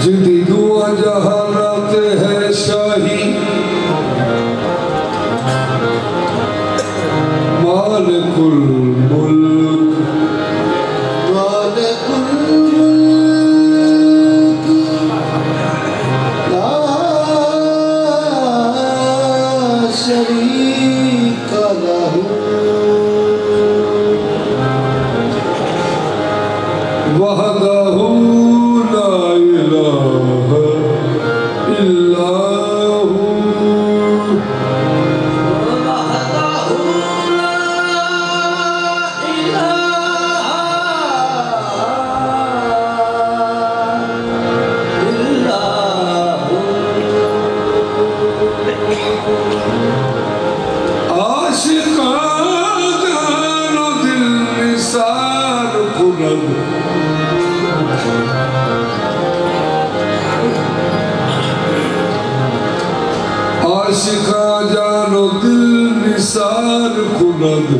जिदी दुआ जहानात है शाही मालिकुल मुल्क ला शरीक लहू वहदहू ला इलाहा इल्ला हू आशिकानो दिल निसार कुनद आशिका जानो दिल निसार कुनद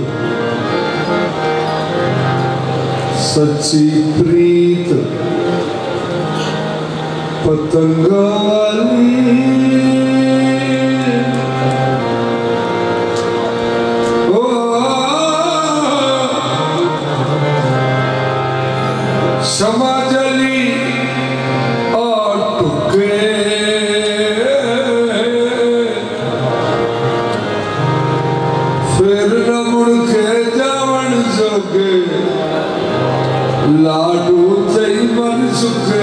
सच्ची प्रीत पतंगा वाली क्षमा जली और टुकड़े फिर न मुड़ के जावन जोगे लाडू थई मन सुखे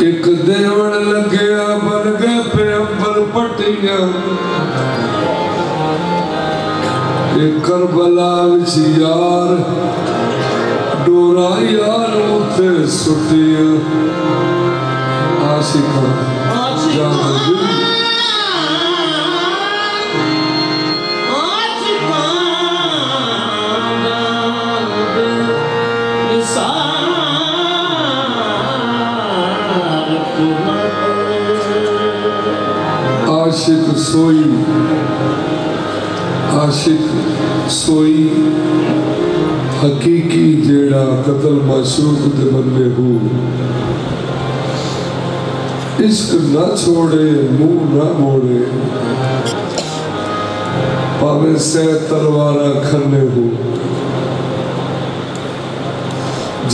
एक देवड़ लगे बन गए पैगंबर पटिया एक करबला विच यार डोरा यार उते सुटिया आशिका जान दिल आशिक सोई हकीकी जेड़ा कतल माशूक दे बंदे हो इश्क ना छोड़े मुंह ना मोड़े पावे से तलवारा खरने हो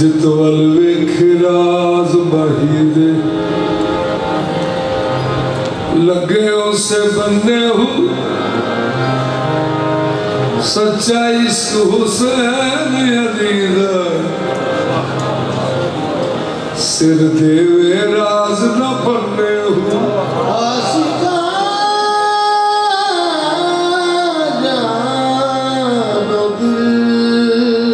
जितवल वेखराज बहीदे लगे उसे बनने हो सच्चा इश्क हुसैन अदीदा सिर देवे राज न पन्ने हो आशिका जानो दिल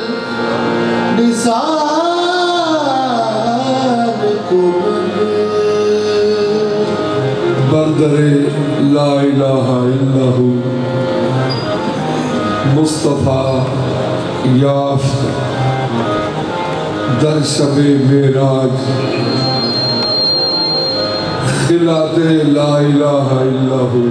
दरे ला इलाहा इल्लहु मुस्तफ़ा याफ्त दर शबे मेराज खिलाते ला इलाहा इल्लहु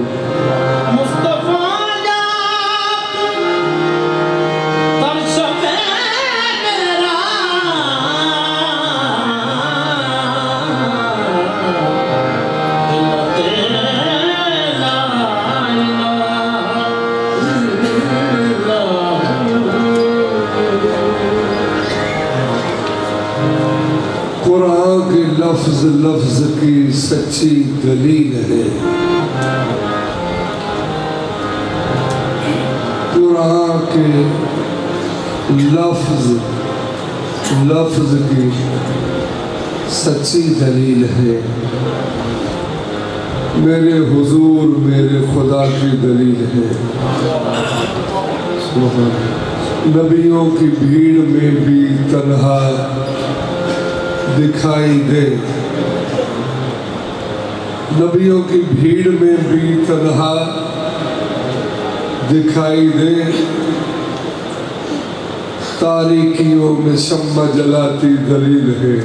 कुरान के लफ्ज लफ्ज की सच्ची दलील है। कुरान के लफ्ज लफ्ज की सच्ची दलील है। मेरे हुजूर मेरे खुदा की दलील है। नबियों की भीड़ में भी तन्हा दिखाई दे, नबियों की भीड़ में भी तन्हा दिखाई दे, तारीकियों में शम्मा जलाती दलील है।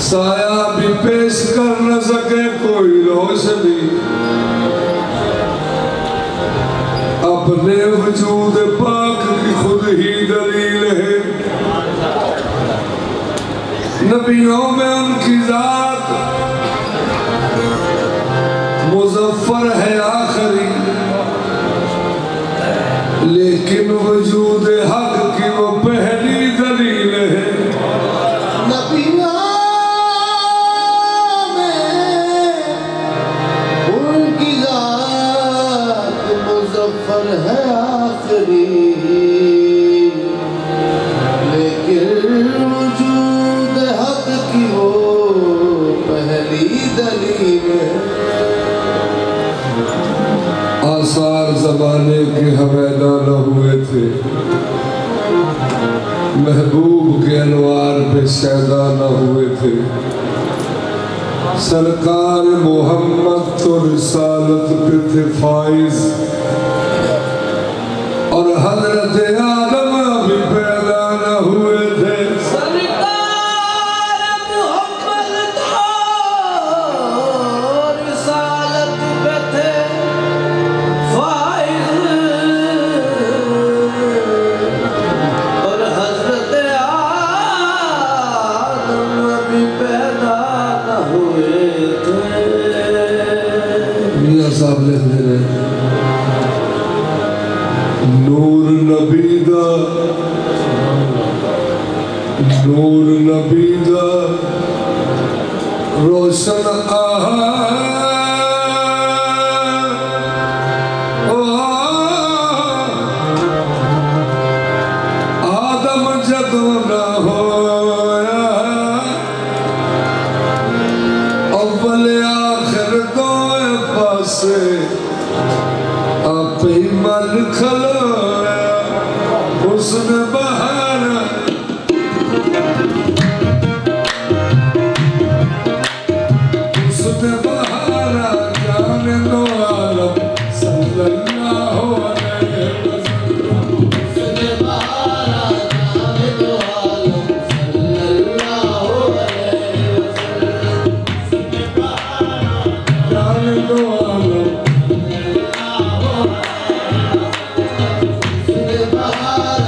साया भी पेश कर न सके कोई रोशनी, अपने वजूद पाक की खुद ही दलील है। नबियों में उनकी जात मुज़फ़्फ़र है आखिरी, लेकिन वजूद हक की वो पहली दलील है। नबियों में उनकी जात मुज़फ़्फ़र है आखिरी, आसार ज़माने के हवैदा न हुए थे, महबूब के अनवार पे शैदा न हुए थे। सरकार मोहम्मद तो रिसालत पे थे फाइज, और हजरत आदम अभी पैदा न हुए थे। साहब लिख दे रहे नूर नबी दा, नूर नबी दा रोशन आदम जदों ना होया, अव्वल आखिर दो पासे आप ही मन खलोया। उसने बहारा उसने बहारा जाने दो आलम सल्लल्लाहु अलैहि वसल्लम। उसने बहारा जाने दो आलम सल्लल्लाहु अलैहि वसल्लम। उसने बहारा जाने दो आलम उसने बहारा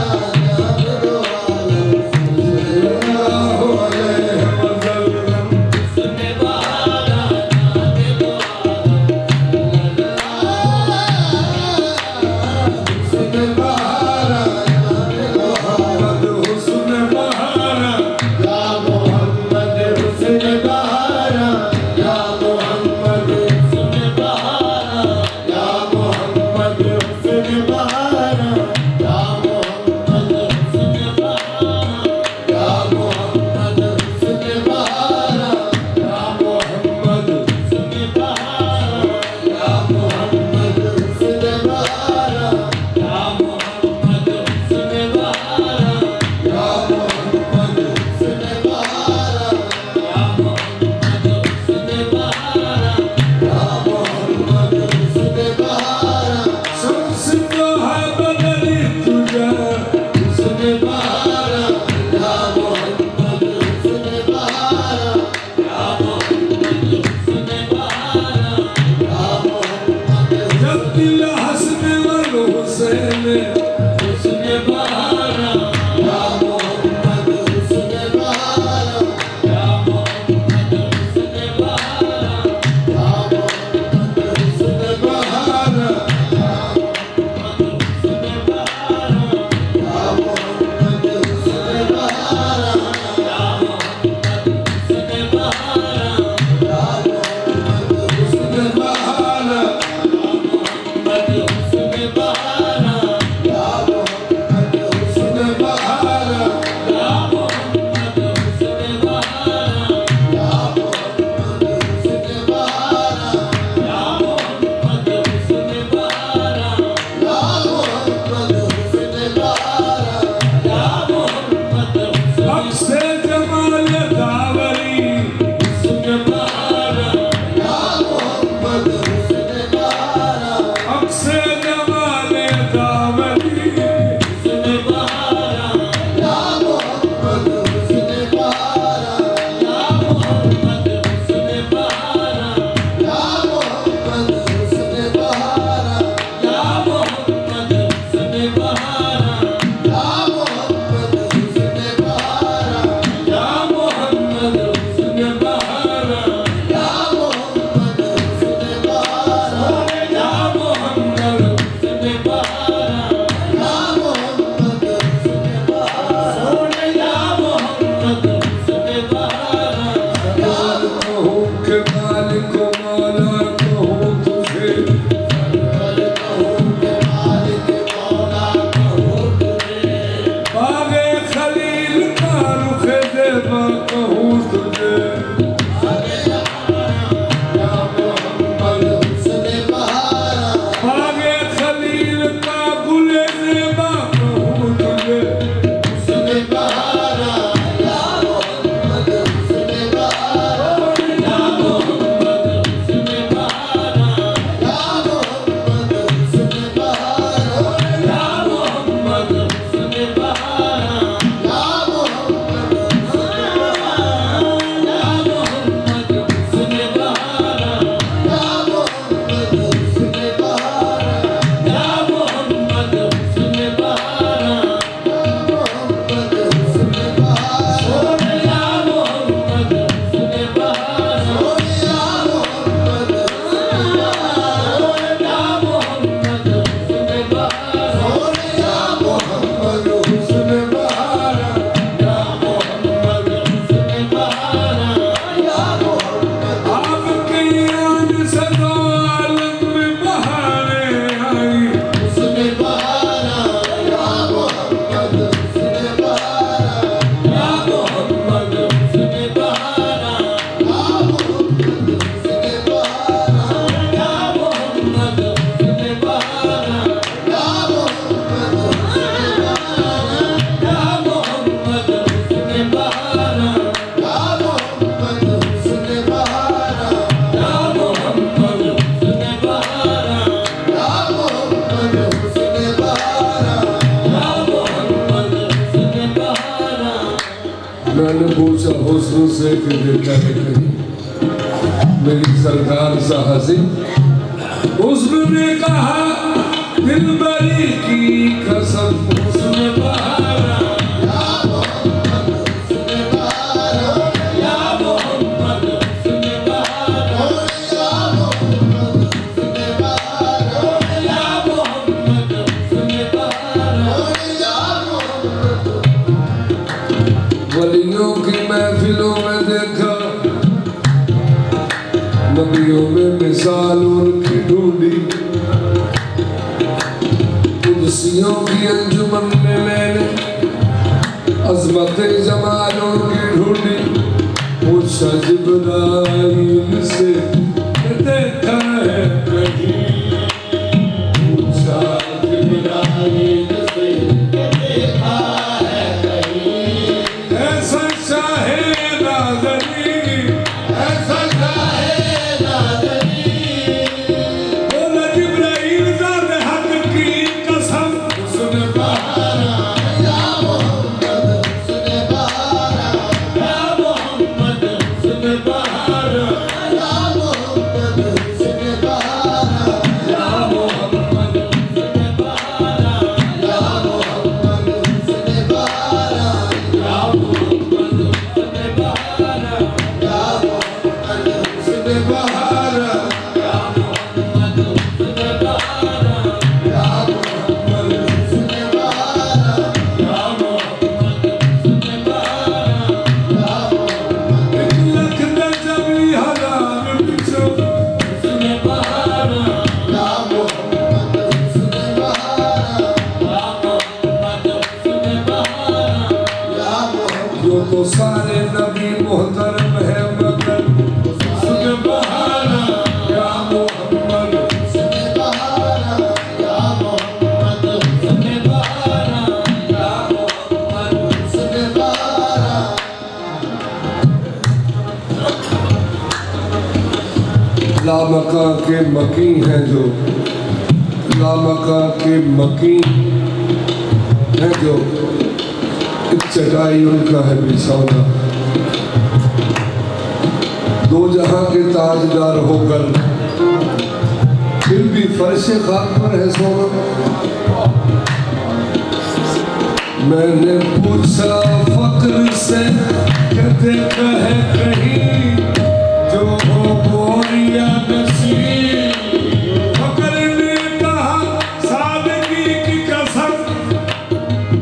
पूछा हुस्न से कि देखा है कहीं मेरी सरकार सा हंसी। हुस्न ने कहा दिलबरी की कसम, हुस्न बहारा या मोहम्मद हुस्न बहारा या मोहम्मद हुस्न बहारा या मोहम्मद हुस्न बहारा या मोहम्मद हुस्न बहारा या मोहम्मद। वलियों की महफिलों में देखा, नबियों में मिसाल उनकी ढूंढी, कुर्सियों की अंजुमन में मैंने अज़मत जमालों की ढूंढी। पूछा जिब्राइल से देखा है कहीं, पूछा जिब्राइल से देखा है कहीं, ऐसा चाहे नाज़नी ऐसा चाहे नाज़नी। बोला जिब्राइल ज़ात हक़ की कसम, हुस्न बहारा या मोहम्मद हुस्न बहारा या मोहम्मद हुस्न बहारा या मोहम्मद हुस्न बहारा या मोहम्मद हुस्न बहारा या मोहम्मद हुस्न बहारा या मोहम्मद हुस्न बहारा या मोहम्मद हुस्न बहारा या मोहम्मद हुस्न बहारा या मोहम्मद हुस्न बहारा या मोहम्मद हुस्न बहारा या मोहम्मद। एक लख दजबी हजार पिछो हुस्न बहारा या मोहम्मद हुस्न बहारा या मोहम्मद हुस्न बहारा या मोहम्मद। जो तो सारे नबी मोहतरम है मगर हुस्न बहारा या मोहम्मद हुस्न बहारा या मोहम्मद हुस्न बहारा या मोहम्मद हुस्न बहारा। लामका के मकी हैं जो, लामका के मकी हैं जो, एक चटाई उनका है बिछौना। दो जहां के ताजदार होकर फिर भी फर्श खाक पर है सोना। मैंने पूछा फक्र से कहते है कहीं जो हो बोरिया नसीब। फक्र ने कहा सादगी की कसम,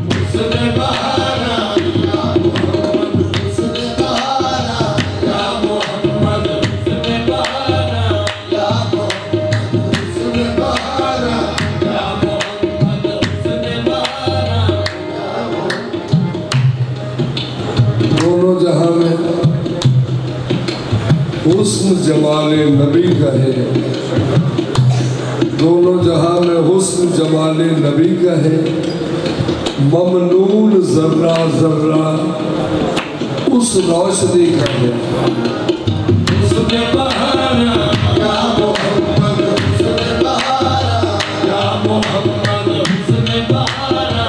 हुस्न बहारा या मोहम्मद हुस्न बहारा या मोहम्मद हुस्न बहारा या मोहम्मद हुस्न बहारा या मोहम्मद हुस्न बहारा या मोहम्मद। दोनों जहां में हुस्न जमाले नबी का है, दोनों जहां में हुस्न जमाले नबी का है। ममनून जर्रा जर्रा उस रोशनी का है। हुस्न बहारा या मोहम्मद हुस्न बहारा या मोहम्मद हुस्न बहारा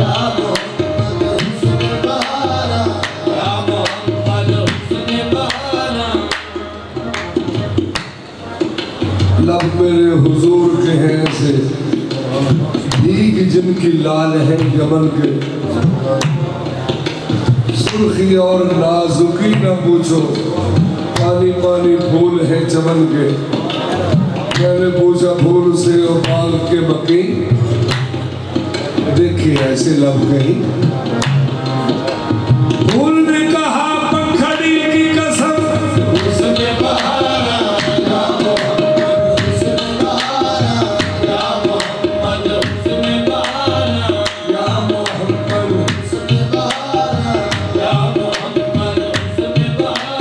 या मोहम्मद हुस्न बहारा या मोहम्मद हुस्न बहारा। लब मेरे हुजूर के हैं ऐसे भीग जिनकी लाल है यमन के। सुर्खी और नाजुकी न पूछो, पानी पानी फूल है चमन के। मैंने पूछा फूल से और बाग के मकी, देखिए ऐसे लब कहीं। फूल ने कहा पंखड़ी की कसम, हुस्न बहारा या मोहम्मद हुस्न बहारा या मोहम्मद हुस्न बहारा या मोहम्मद हुस्न बहारा या मोहम्मद हुस्न बहारा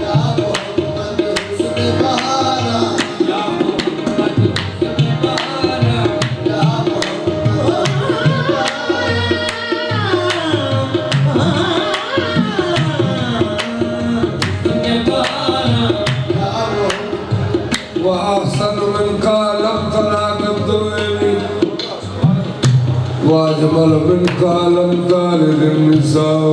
या मोहम्मद हुस्न बहारा या मोहम्मद हुस्न बहारा या वाजमल मिन कालम तालिल निसाओ।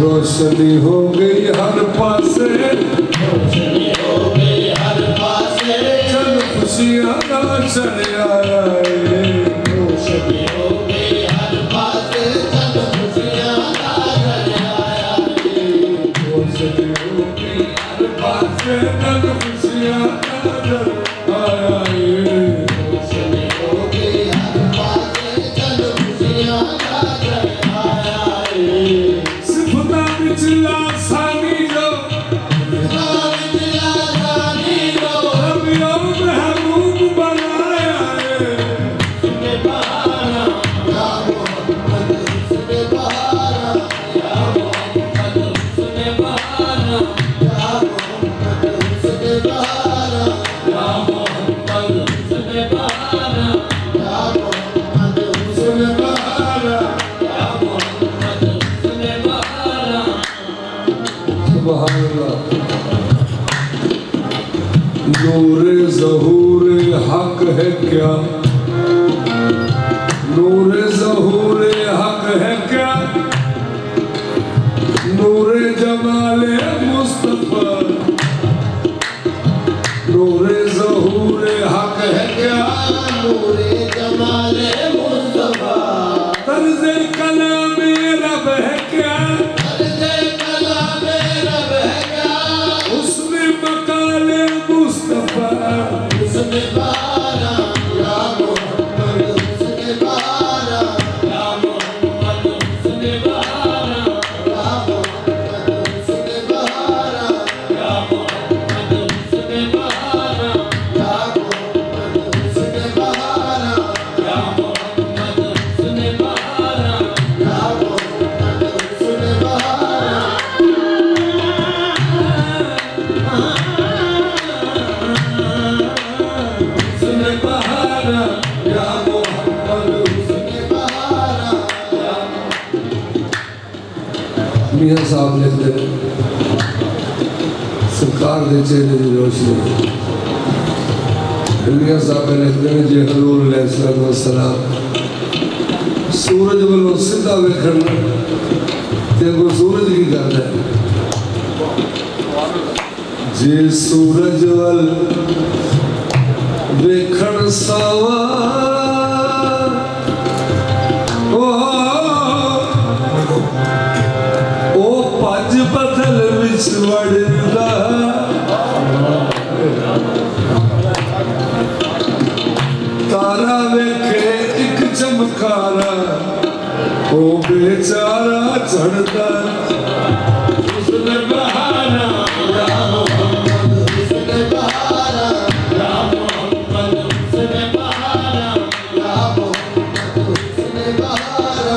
रोशनी हो गई हर पासे रोशनी हो गई हर पासे चल खुशियाँ का चल आया रोशनी हो गई हर पासे चल खुशियाँ का चल आया रोशनी हो गई हर पासे चल खुशियाँ का चल आया रोशनी हो गई हर पासे चल खुशियाँ का चल आया बिचला सानी जो रब यौम महबूब बनाया है सुने बहारा या मोहम्मद सुने बहारा या मोहम्मद सुने बहारा या मोहम्मद सुने बहारा या मोहम्मद सुने बहारा या मोहम्मद सुने बहारा या मोहम्मद सुने बहारा नूरे ज़हूरे हक है क्या नूरे ज़हूरे हक है क्या नूरे जमाले मुस्तफ़ा नूरे ज़हूरे हक है क्या नूरे जमाले मुस्तफ़ा तर्ज़े कलामे रब है क्या तर्ज़े कलामे रब है क्या उसने मकाले मुस्तफ़ा उसने बहारा या मोहम्मद उसने बहारा या मोहम्मद उसने बहारा या मोहम्मद उसने बहारा या मोहम्मद उसने बहारा या मोहम्मद उसने बहारा या मोहम्मद उसने बहारा या मोहम्मद उसने बहारा सुने बहारा या मोहम्मद सुने बहारा मियां साहब लिखते सरकार दे चेहरे की रोशनी मियां साहब लिखते हैं जे हजूर अलैहिस्सलाम सूरज वालों सीधा वेखण ते को सूरज की करता है जे सूरज वल वेखण सावा ओ भज बदल विच वड़दा तारा वेखे एक चमकारा ओ बेचारा चढ़दा उसने बहाना या मोहम्मद उसने बहारा या मोहम्मद उसने बहारा या मोहम्मद उसने बहारा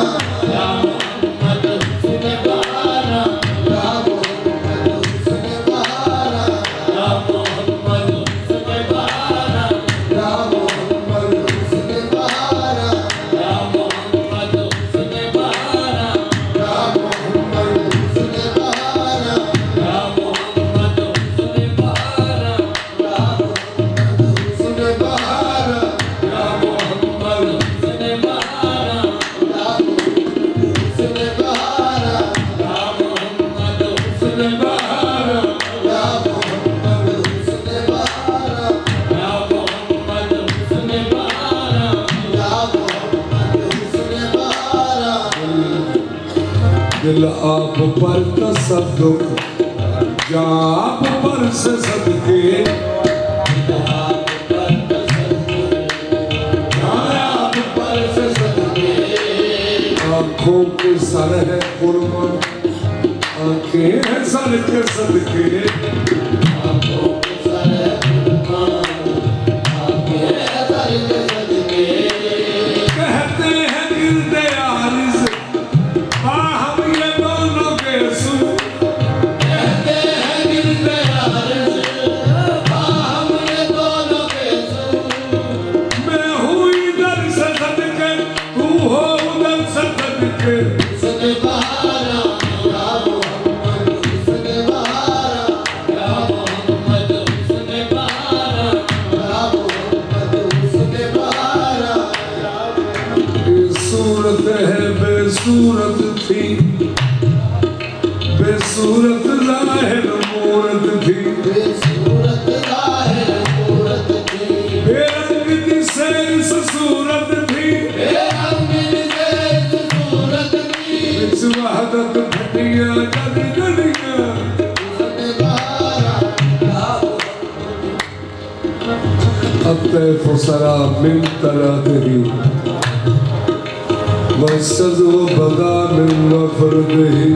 या मोहम्मद उसने बहारा या मोहम्मद उसने बहारा या मोहम्मद उसने बहारा या मोहम्मद उसने बहारा या मोहम्मद उसने बहारा या मोहम्मद उसने बहारा या मोहम्मद उसने बहारा या मोहम्मद उसने बहारा या मोहम्मद उसने बहारा या मोहम्मद उसने बहारा या मोहम्मद उसने बहारा या मोहम्मद उसने बहारा या मोहम्मद उसने बहारा या मोहम्मद उसने बहारा दिल आप पर तसद्दुक या आप पर से सदके दिल आप पर तसद्दुक या आप पर से सदके आँखों के सर है कुर्बान आँखें हैं सर के सदके आँखों के सर है कुर्बान आँखें हैं सर के सदके कहते हैं गिरते आरिज़ हम ये दोनों के सुन कहते हैं गिरते आरिज़ हम ये दोनों के सुन मैं हूँ इधर से सदके तू हो उधर से सदके उसने बहारा या मोहम्मद उसने बहारा या मोहम्मद थी बेसूरत ज़ाहिर मूरत थी बेसूरत ज़ाहिर मूरत थी बेरंग दी सैंस सूरत थी बेरंग दी सैंस सूरत थी विच वहदत घटिया जद गलिया अतैफ सरा मिन तरादही वसद व बदा मिन वफरदही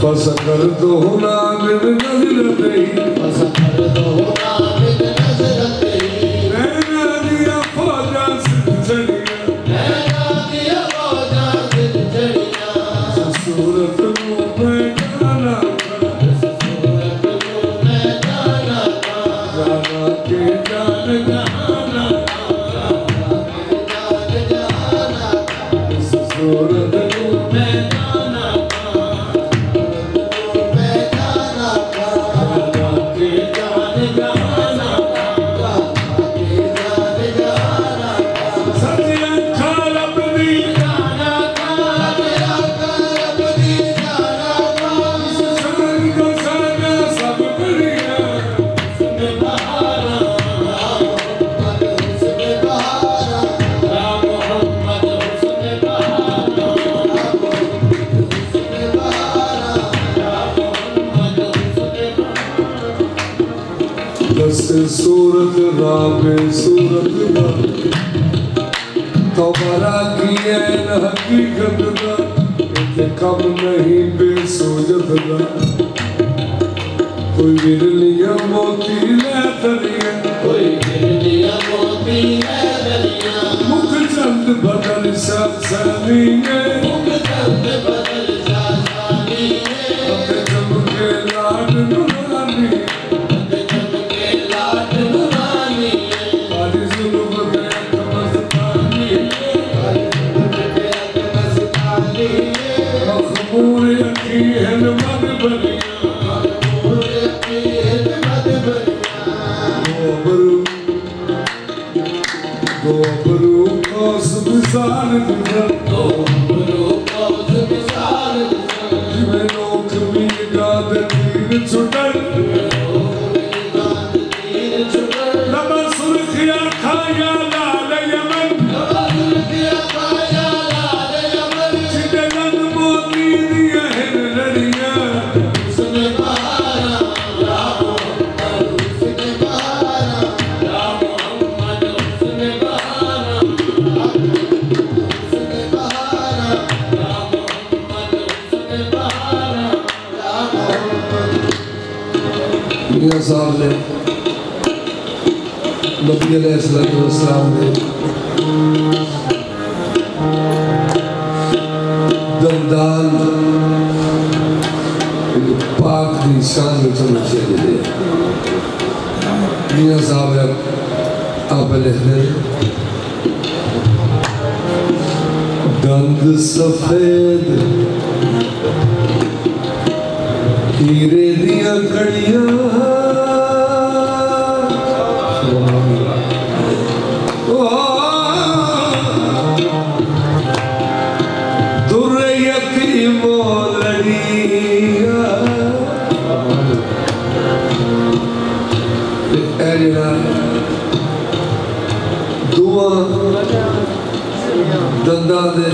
फसकरतहुना मिन नज़रतही फसकरतहुना मिन नज़रतही नैना दिया फौजा सिद्ध चढ़िया नैना दिया फौजा सिद्ध चढ़िया सूरत नूं मैं जाना सूरत नूं मैं जाना जाना के जान जहाना सूरत नूं मैं जाना सूरत राबे सूरत दा तोबरा की ऐन हकीकत दा इते कम नहीं बेसोजत दा कोई विरलिया मोती ले तरिया कोई गिरलिया मोती है दरिया मुख चंद बदल सनी मुख चंद बदल जानी अपने चमके लाड नुरानी साहब ने नबी अलैहिस्सलाम ने दंदान पाक की शान में समझे दिए मियां साहब ने आप लिखते दंद सफेद हीरे दिया कड़ियां दंदा दे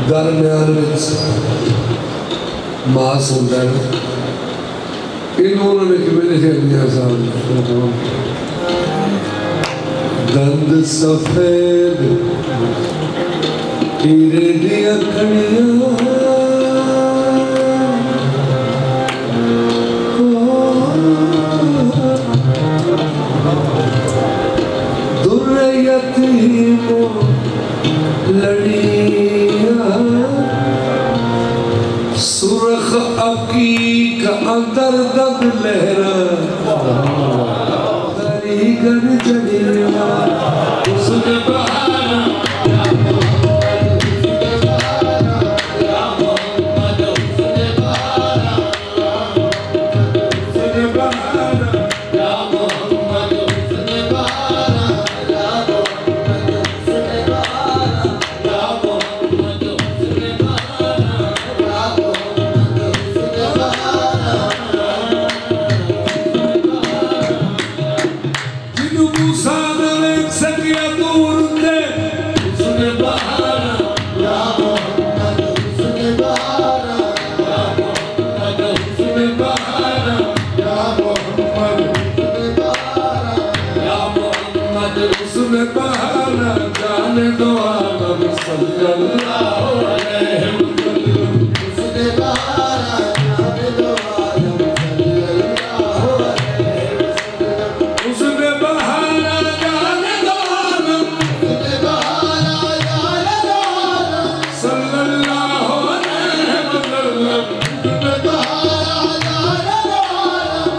दरम्यान मास होता है इन्होंने किमें लिखे मियां साहब दंद सफेद हीरे दिया कड़ियां सुरख अकीक अंदर दब लहरा तरी गन चढ़िया उसने बहाना सल्लल्लाहु अलैहि वसल्लम उसने बहारा जाने दो आलम सल्लल्लाहु अलैहि वसल्लम उसने बहारा जाने दो आलम उसने बहारा जाने दो आलम सल्लल्लाहु अलैहि वसल्लम उसने बहारा जाने दो आलम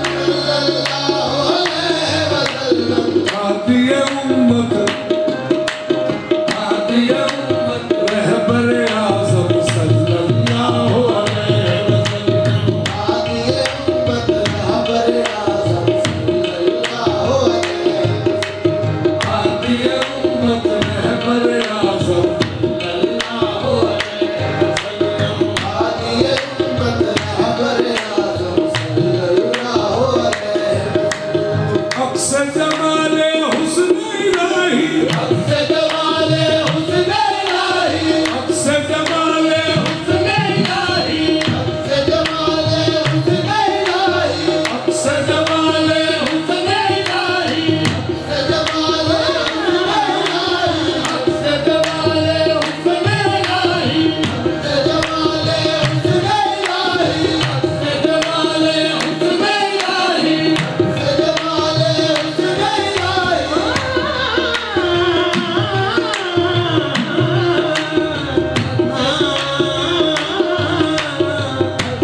सल्लल्लाहु अलैहि वसल्लम आदिय उम्मत रहबर आज़म सल्लल्लाहु अलैहि वसल्लम आदिए उम्मत रहबर आज़म सल्लल्लाहु अलैहि वसल्लम आदिय उम्मत रहबर आज़म सल्लल्लाहु अलैहि वसल्लम आदिए उम्मत रहबर आज़म सल्लल्लाहु अलैहि वसल्लम अक्सर जमाले हुस्न इलाही अक्से जमाले हुस्न इलाही अक्सर जमाले हुस्न इलाही अक्से जमाले हुस्न इलाही अक्सर जमाले हुस्न इलाही अक्से जमाले हुस्न इलाही अक्सर जमाले हुस्न इलाही अक्से जमाले हुस्न इलाही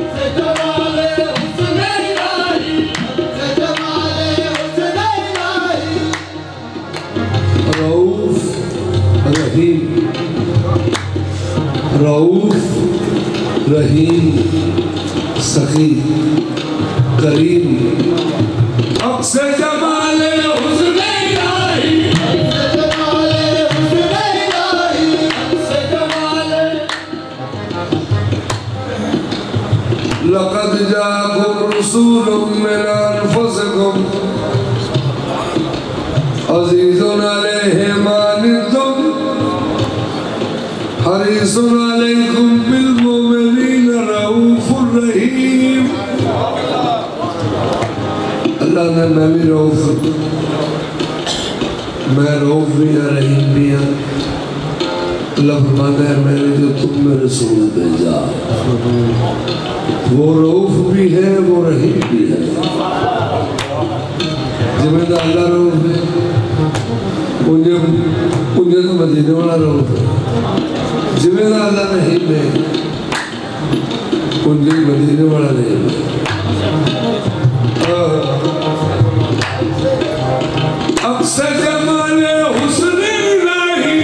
अक्सर जमाले हुस्न इलाही अक्से जमाले हुस्न रऊफ रहीम रऊफ रहीम सखी करीम अक्सर जमाले हुस्न इलाही अक्सर जमाले लक़द जाअकुम रसूलुम मिन अनफुसिकुम अज़ीज़ुन अलैहि मा अनित्तुम हरीसुन अलैकुम बिल मुमिनीना रऊफुर रहीम। अल्लाह ने मैं भी रऊफ भी है रहीम भी है। अल्लाह फरमाता है मैंने जो तुम में रसूल भेजा वो रऊफ भी है वो रहीम भी है। जिम्मेदार अल्लाह रऊफ है मुझे तो मदीने वाला रऊफ है। जिम्मेदार अल्लाह नहीं है मुझे मदीने वाला नहीं है। अक्सर जमाले हुस्न इलाही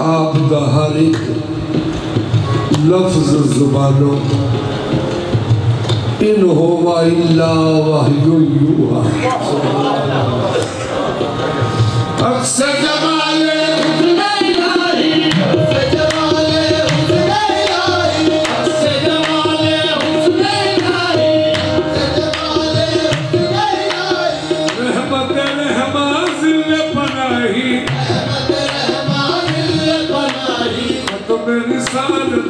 आप दा हर एक लफ्ज़ ज़ुबानों इन हुवा इल्ला वह्युन यूहा। अक्सर जमाले हुस्न इलाही अक्सर जमाले हुस्न इलाही अक्सर जमाले हुस्न इलाही रहमत रहमा ज़िल पनाही खत्म रिसालत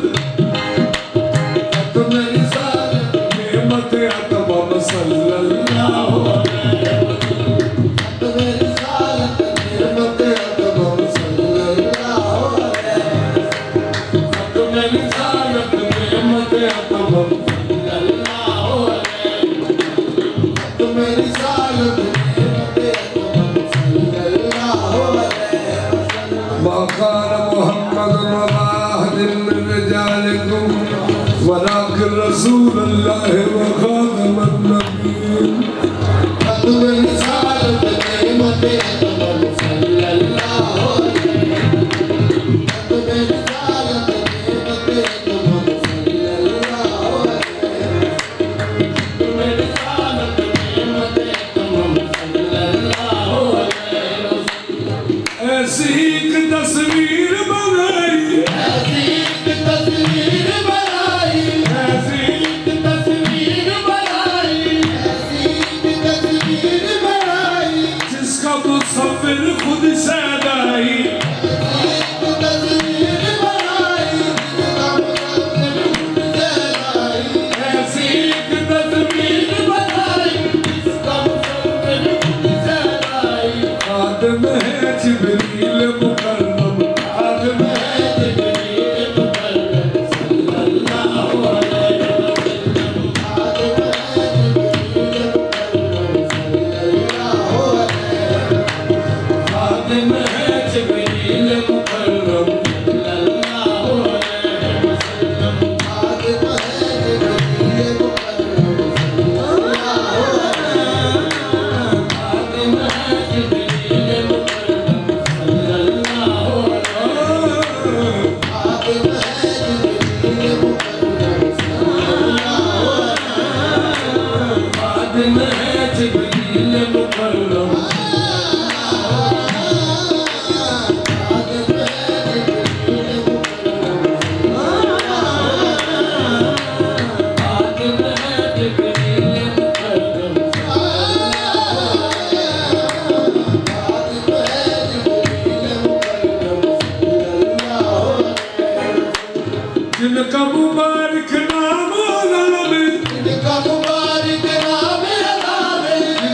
नेमत अतमम सल्लल्लाहु अलैहि वलाकिन रसूलुल्लाह व खातमन नबीय्यीन। ऐसी एक तस्वीर बनाई ऐसी एक तस्वीर बनाई ऐसी एक तस्वीर बनाई ऐसी एक तस्वीर बनाई जिसका मुसव्विर खुद सदाई ऐसी एक तस्वीर बनाई जिसका मुसव्विर खुद सदाई ऐसी एक तस्वीर बनाई जिसका मुसव्विर खुद सदाई खादिम है जिब्रील मुकर्रम, खादिम है जिब्रील मुकर्रम सल्लल्लाहु अलैहि वसल्लम, खादिम है जिब्रील मुकर्रम, खादिम है जिब्रील मुकर्रम सल्लल्लाहु अलैहि वसल्लम, खादिम है जिब्रील जिनका मुबारक नाम अज़ाम, जिनका मुबारक नाम अज़ाम,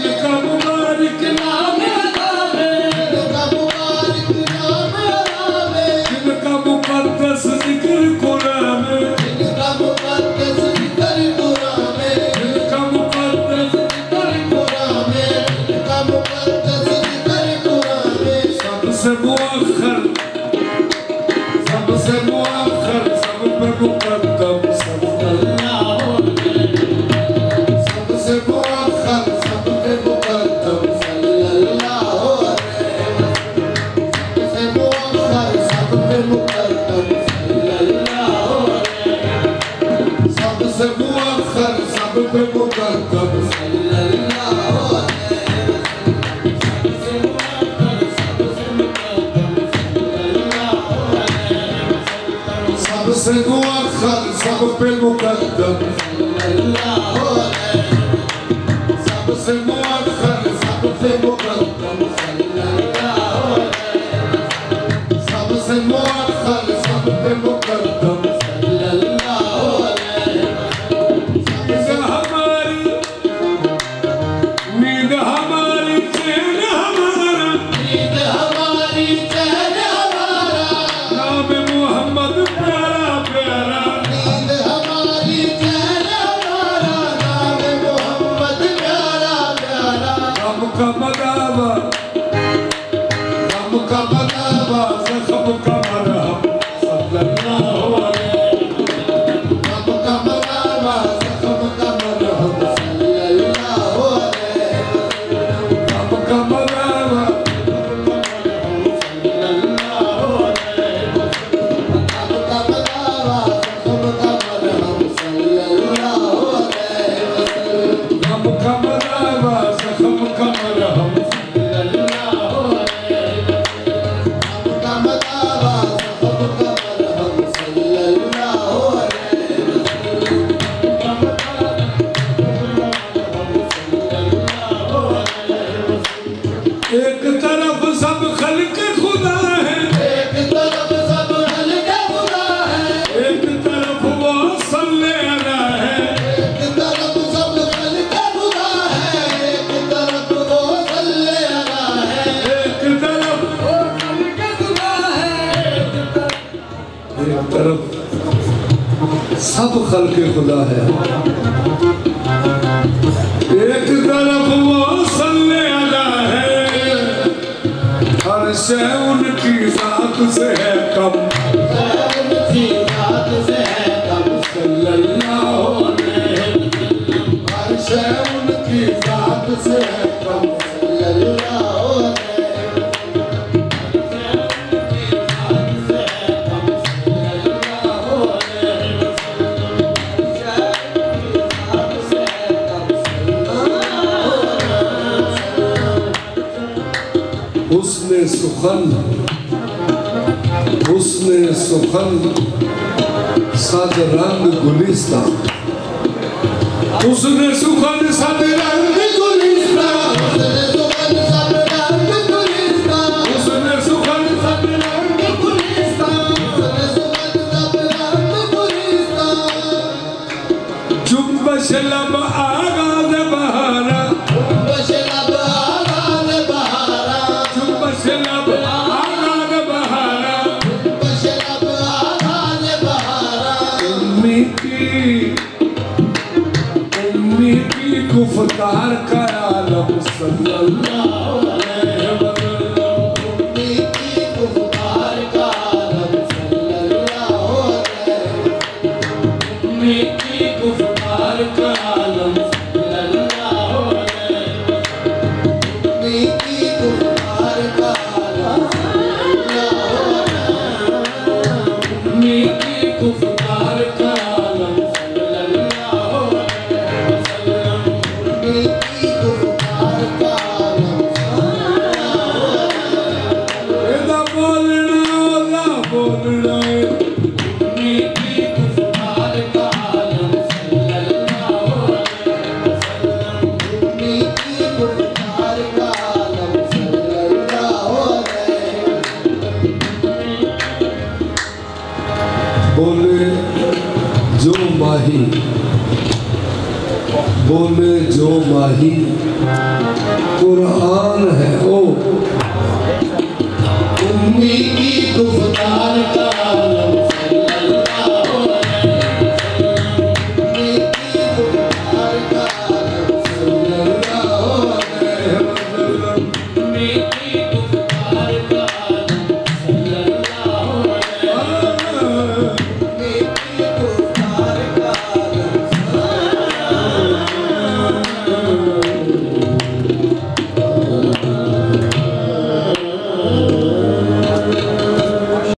जिनका मुबारक नाम अज़ाम, जिनका मुबारक नाम अज़ाम, जिनका मुक़द्दस ज़िक्र कुरान, जिनका मुक़द्दस ज़िक्र कुरान, जिनका मुक़द्दस ज़िक्र कुरान, जिनका मुक़द्दस ज़िक्र कुरान, सबसे मुअख्खर, सबसे मुअख्खर, मुक़द्दम सल्लल्लाहु अलैहि, सबसे मुअख्खर, सबसे मुक़द्दम सल्लल्लाहु अलैहि, सबसे मुअख्खर, सबसे मुक़द्दम सल्लल्लाहु अलैहि, सबसे मुअख्खर, सबसे मुक़द्दम सल्लल्लाहु अलैहि, सबसे मुअख्खर, सबसे मुक़द्दम सल्लल्लाहु अलैहि, सबसे मुअख्खर, सब पे मुक़द्दम सल्लल्लाहु अलैहि, सबसे मुअख्खर, सब पे मुक़द्दम सल्लल्लाहु अलैहि, सबसे मुअख्खर, सब पे मुक़द्दम सल्लल्लाहु अलैहि, नींद हमारी चैन हमारा, नींद हमारी चैन हमारा, नाम मोहम्मद प्यारा प्यारा, नींद हमारी चैन हमारा, नाम मोहम्मद प्यारा प्यारा, गम का मदावा, गम का मदावा, ज़ख्म का मरहम सल्लल्लाहु अलैहि, गम का मदावा, ज़ख्म का मरहम सल्लल्लाहु अलैहि, गम का मदावा सल्लल्लाहु अलैहि, गम का मदावा, ज़ख्म का मरहम सल्लल्लाहु अलैहि, गम का मदावा, ज़ख्म का मरहम सल्लल्लाहु अलैहि, गम का मदावा, ज़ख्म का मरहम सल्लल्लाहु अलैहि, एक तरफ सब खल्क खुदा है, एक तरफ सब खल्क खुदा है, एक तरफ वो सल्ले अला है, एक तरफ सब खल्क खुदा है, एक तरफ वो सल्ले अला है, एक तरफ वो खल्क खुदा है, एक तरफ सब खल्क खुदा है, एक तरफ वो सल्ले अला है, हर शय उनकी ज़ात से है कम, उनकी ज़ात से है कम सल्लल्लाहु अलैहि वसल्लम, हर शय उनकी ज़ात से है कम सल्लल्लाहु अलैहि वसल्लम, हुस्न सुखन, हुस्न सुखन सद रंग गुलिस्ता, हुस्न सुखन सद रंग गुलिस्ता, हुस्न सुखन सद रंग गुलिस्ता, जुम्बश लब आगाज़ बहारा, जुम्बश लब आगाज़ बहारा, बशलब आगाज बहारा बशलब आगाज बहारा उम्मी की गुफ्तार का आलम सल्लल्लाहु अलैहि वसल्लम उम्मी की गुफ्तार का आलम सल्लल्लाहु अलैहि उम्मी की गुफ्तार का आलम सल्लल्लाहु अलैहि उम्मी की गुफ्तार का आलम सल्लल्लाहु अलैहि उम्मी की गुफ्तार का आलम सल्लल्लाहु अलैहि वसल्लम उम्मी की गुफ्तार का आलम सल्लल्लाहु अलैहि एदा बोलना उम्मी की गुफ्तार का आलम सल्लल्लाहु अलैहि वसल्लम उम्मी की गुफ्तार का आलम सल्लल्लाहु अलैहि बोले जो माही